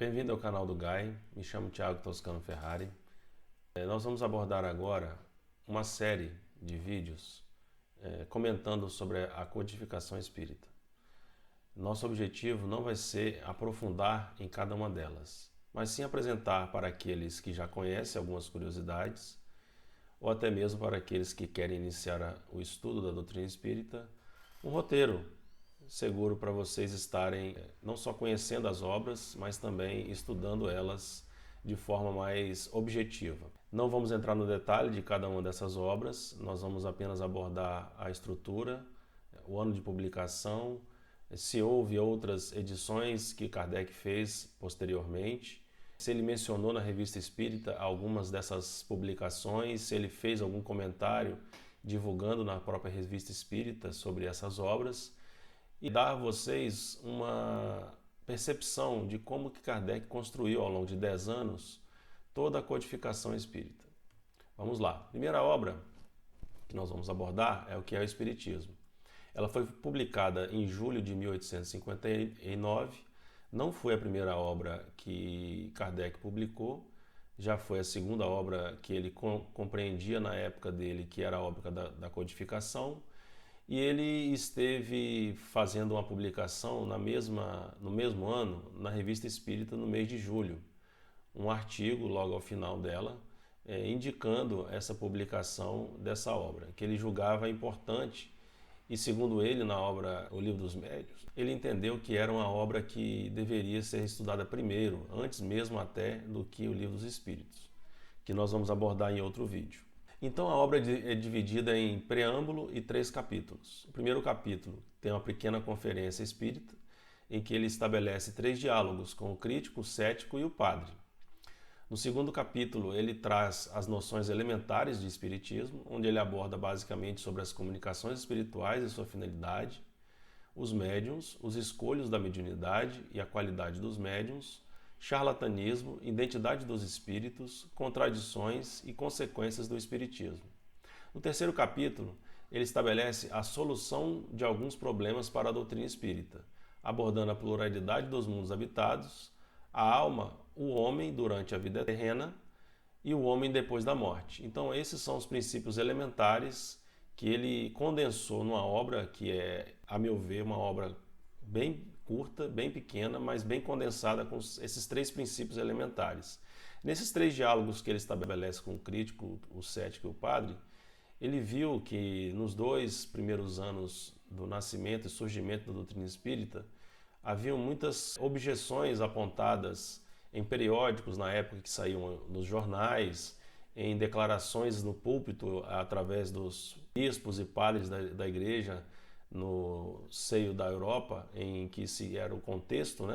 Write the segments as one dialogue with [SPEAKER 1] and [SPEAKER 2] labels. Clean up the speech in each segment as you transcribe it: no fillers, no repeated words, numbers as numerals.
[SPEAKER 1] Bem-vindo ao canal do Gai, me chamo Thiago Toscano Ferrari. Nós vamos abordar agora uma série de vídeos comentando sobre a codificação espírita. Nosso objetivo não vai ser aprofundar em cada uma delas, mas sim apresentar para aqueles que já conhecem algumas curiosidades, ou até mesmo para aqueles que querem iniciar o estudo da doutrina espírita, um roteiro seguro para vocês estarem não só conhecendo as obras, mas também estudando elas de forma mais objetiva. Não vamos entrar no detalhe de cada uma dessas obras, nós vamos apenas abordar a estrutura, o ano de publicação, se houve outras edições que Kardec fez posteriormente, se ele mencionou na Revista Espírita algumas dessas publicações, se ele fez algum comentário divulgando na própria Revista Espírita sobre essas obras, e dar a vocês uma percepção de como que Kardec construiu ao longo de 10 anos toda a codificação espírita. Vamos lá. A primeira obra que nós vamos abordar é o que é o Espiritismo. Ela foi publicada em julho de 1859, não foi a primeira obra que Kardec publicou, já foi a segunda obra que ele compreendia na época dele, que era a obra da codificação. E ele esteve fazendo uma publicação no mesmo ano, na Revista Espírita, no mês de julho. Um artigo, logo ao final dela, indicando essa publicação dessa obra, que ele julgava importante. E segundo ele, na obra O Livro dos Médiuns, ele entendeu que era uma obra que deveria ser estudada primeiro, antes mesmo até do que o Livro dos Espíritos, que nós vamos abordar em outro vídeo. Então a obra é dividida em preâmbulo e 3 capítulos. O primeiro capítulo tem uma pequena conferência espírita, em que ele estabelece 3 diálogos com o crítico, o cético e o padre. No segundo capítulo ele traz as noções elementares de espiritismo, onde ele aborda basicamente sobre as comunicações espirituais e sua finalidade, os médiuns, os escolhos da mediunidade e a qualidade dos médiuns, charlatanismo, identidade dos espíritos, contradições e consequências do espiritismo. No terceiro capítulo, ele estabelece a solução de alguns problemas para a doutrina espírita, abordando a pluralidade dos mundos habitados, a alma, o homem durante a vida terrena e o homem depois da morte. Então, esses são os princípios elementares que ele condensou numa obra que é, a meu ver, uma obra bem curta, bem pequena, mas bem condensada com esses 3 princípios elementares. Nesses 3 diálogos que ele estabelece com o crítico, o cético e o padre, ele viu que nos 2 primeiros anos do nascimento e surgimento da doutrina espírita, haviam muitas objeções apontadas em periódicos na época que saíam nos jornais, em declarações no púlpito através dos bispos e padres da igreja, no seio da Europa, em que se era o contexto,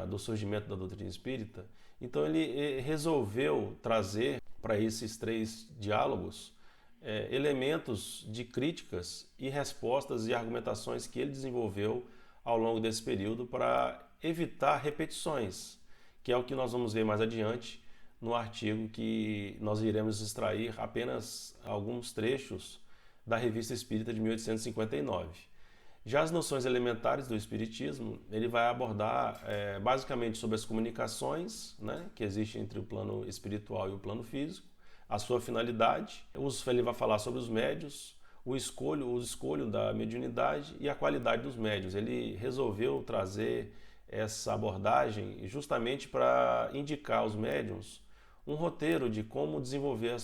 [SPEAKER 1] do surgimento da doutrina espírita. Então ele resolveu trazer para esses 3 diálogos elementos de críticas e respostas e argumentações que ele desenvolveu ao longo desse período para evitar repetições, que é o que nós vamos ver mais adiante no artigo que nós iremos extrair apenas alguns trechos da Revista Espírita de 1859. Já as noções elementares do Espiritismo, ele vai abordar basicamente sobre as comunicações que existem entre o plano espiritual e o plano físico, a sua finalidade, ele vai falar sobre os médiuns, o escolho da mediunidade e a qualidade dos médiuns. Ele resolveu trazer essa abordagem justamente para indicar aos médiuns um roteiro de como desenvolver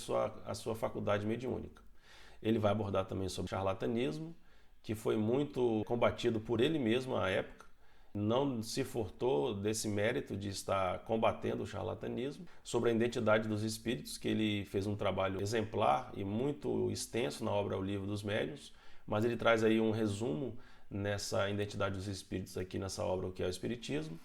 [SPEAKER 1] a sua faculdade mediúnica. Ele vai abordar também sobre charlatanismo, que foi muito combatido por ele mesmo à época. Não se furtou desse mérito de estar combatendo o charlatanismo. Sobre a identidade dos espíritos, que ele fez um trabalho exemplar e muito extenso na obra O Livro dos Médiuns, mas ele traz aí um resumo nessa identidade dos espíritos aqui nessa obra, o que é o Espiritismo,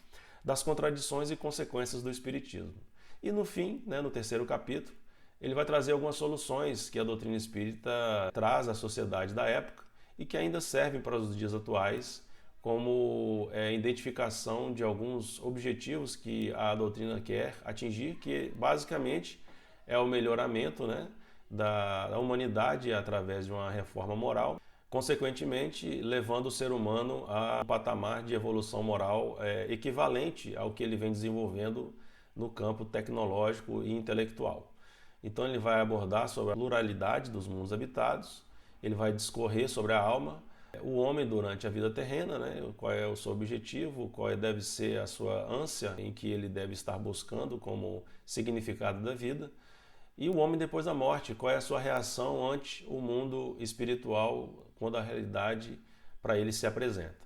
[SPEAKER 1] das contradições e consequências do espiritismo. E no fim, no terceiro capítulo, ele vai trazer algumas soluções que a doutrina espírita traz à sociedade da época e que ainda servem para os dias atuais como identificação de alguns objetivos que a doutrina quer atingir, que basicamente é o melhoramento da humanidade através de uma reforma moral, consequentemente levando o ser humano a um patamar de evolução moral equivalente ao que ele vem desenvolvendo no campo tecnológico e intelectual. Então ele vai abordar sobre a pluralidade dos mundos habitados, ele vai discorrer sobre a alma, o homem durante a vida terrena, né? Qual é o seu objetivo, qual deve ser a sua ânsia em que ele deve estar buscando como significado da vida, e o homem depois da morte, qual é a sua reação ante o mundo espiritual quando a realidade para ele se apresenta.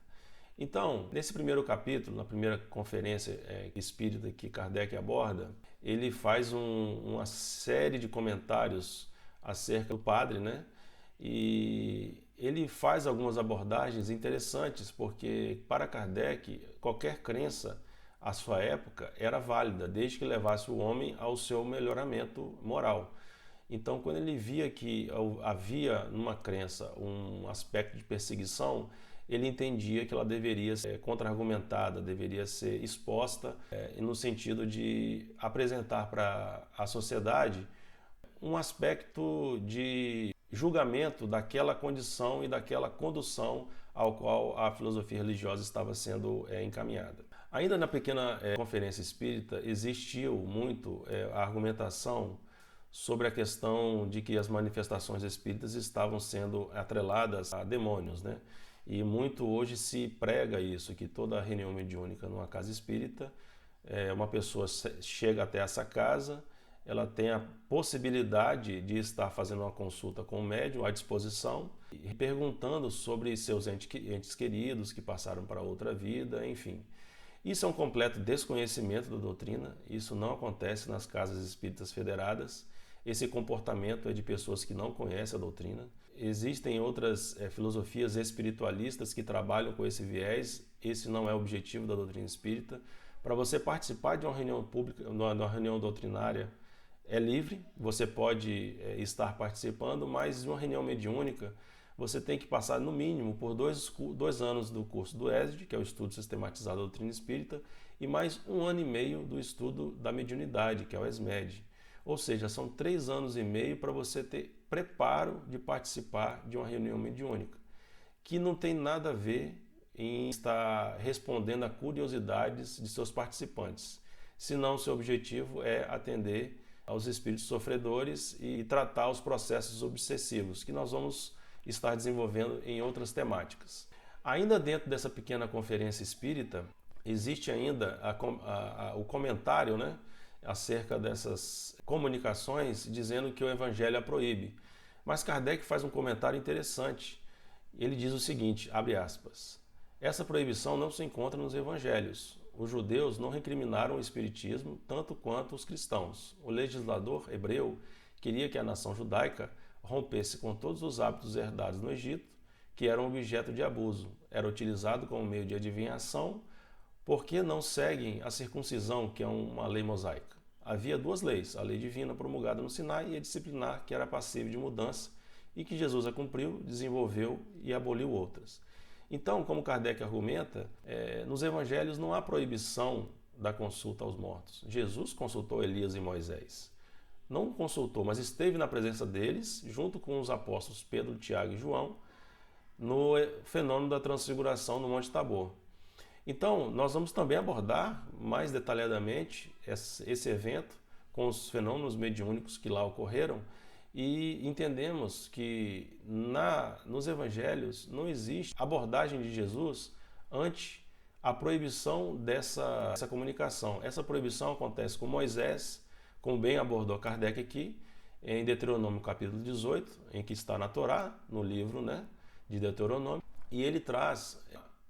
[SPEAKER 1] Então, nesse primeiro capítulo, na primeira conferência espírita que Kardec aborda, ele faz uma série de comentários acerca do padre, né? E ele faz algumas abordagens interessantes, porque para Kardec, qualquer crença à sua época era válida, desde que levasse o homem ao seu melhoramento moral. Então, quando ele via que havia numa crença um aspecto de perseguição, ele entendia que ela deveria ser contra-argumentada, deveria ser exposta, no sentido de apresentar para a sociedade um aspecto de julgamento daquela condição e daquela condução ao qual a filosofia religiosa estava sendo encaminhada. Ainda na pequena conferência espírita existiu muito a argumentação sobre a questão de que as manifestações espíritas estavam sendo atreladas a demônios, né? E muito hoje se prega isso, que toda reunião mediúnica numa casa espírita, uma pessoa chega até essa casa, ela tem a possibilidade de estar fazendo uma consulta com o médium à disposição, e perguntando sobre seus entes queridos que passaram para outra vida, enfim. Isso é um completo desconhecimento da doutrina, isso não acontece nas casas espíritas federadas, esse comportamento é de pessoas que não conhecem a doutrina. Existem outras filosofias espiritualistas que trabalham com esse viés, esse não é o objetivo da doutrina espírita. Para você participar de uma reunião pública, de uma reunião doutrinária, é livre, você pode estar participando, mas de uma reunião mediúnica, você tem que passar no mínimo por 2 anos do curso do ESD, que é o Estudo Sistematizado da Doutrina Espírita, e mais 1 ano e meio do estudo da mediunidade, que é o ESMED. Ou seja, são 3 anos e meio para você ter preparo de participar de uma reunião mediúnica, que não tem nada a ver em estar respondendo a curiosidades de seus participantes, senão seu objetivo é atender aos espíritos sofredores e tratar os processos obsessivos, que nós vamos estar desenvolvendo em outras temáticas. Ainda dentro dessa pequena conferência espírita, existe ainda o comentário, né, acerca dessas comunicações, dizendo que o Evangelho a proíbe. Mas Kardec faz um comentário interessante. Ele diz o seguinte, abre aspas, essa proibição não se encontra nos Evangelhos. Os judeus não recriminaram o espiritismo tanto quanto os cristãos. O legislador hebreu queria que a nação judaica rompesse com todos os hábitos herdados no Egito, que eram objeto de abuso. Era utilizado como meio de adivinhação, porque não seguem a circuncisão, que é uma lei mosaica. Havia 2 leis, a lei divina promulgada no Sinai e a disciplinar, que era passível de mudança, e que Jesus a cumpriu, desenvolveu e aboliu outras. Então, como Kardec argumenta, nos evangelhos não há proibição da consulta aos mortos. Jesus consultou Elias e Moisés. Não consultou, mas esteve na presença deles, junto com os apóstolos Pedro, Tiago e João, no fenômeno da transfiguração no Monte Tabor. Então, nós vamos também abordar mais detalhadamente esse evento com os fenômenos mediúnicos que lá ocorreram, e entendemos que nos evangelhos não existe abordagem de Jesus ante a proibição dessa comunicação. Essa proibição acontece com Moisés, como bem abordou Kardec aqui, em Deuteronômio capítulo 18, em que está na Torá, no livro, né, de Deuteronômio, e ele traz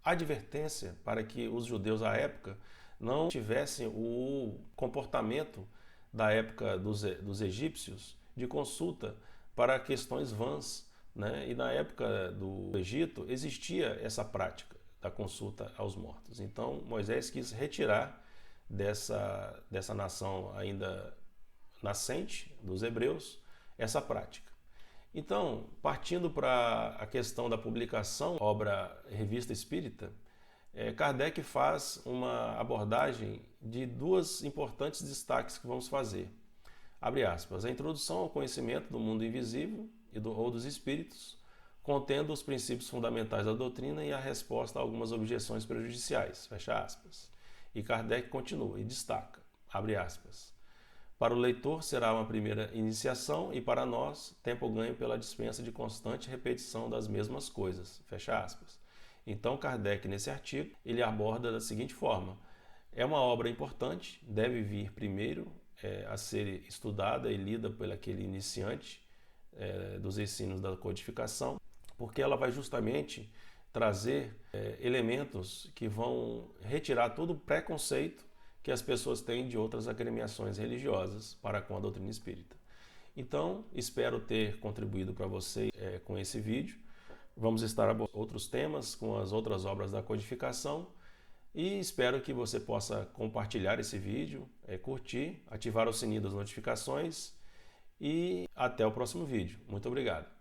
[SPEAKER 1] advertência para que os judeus à época não tivessem o comportamento da época dos egípcios, de consulta para questões vãs, né? E na época do Egito existia essa prática da consulta aos mortos. Então Moisés quis retirar dessa nação ainda nascente, dos hebreus, essa prática. Então, partindo para a questão da publicação, obra Revista Espírita, Kardec faz uma abordagem de 2 importantes destaques que vamos fazer. Abre aspas, a introdução ao conhecimento do mundo invisível ou dos espíritos, contendo os princípios fundamentais da doutrina e a resposta a algumas objeções prejudiciais, fecha aspas. E Kardec continua e destaca, abre aspas, para o leitor será uma primeira iniciação e para nós, tempo ganho pela dispensa de constante repetição das mesmas coisas, fecha aspas. Então Kardec, nesse artigo, ele aborda da seguinte forma, é uma obra importante, deve vir primeiro a ser estudada e lida por aquele iniciante dos ensinos da codificação, porque ela vai justamente trazer elementos que vão retirar todo o preconceito que as pessoas têm de outras agremiações religiosas para com a doutrina espírita. Então, espero ter contribuído para você com esse vídeo. Vamos estar abordando outros temas com as outras obras da codificação e espero que você possa compartilhar esse vídeo, curtir, ativar o sininho das notificações e até o próximo vídeo. Muito obrigado.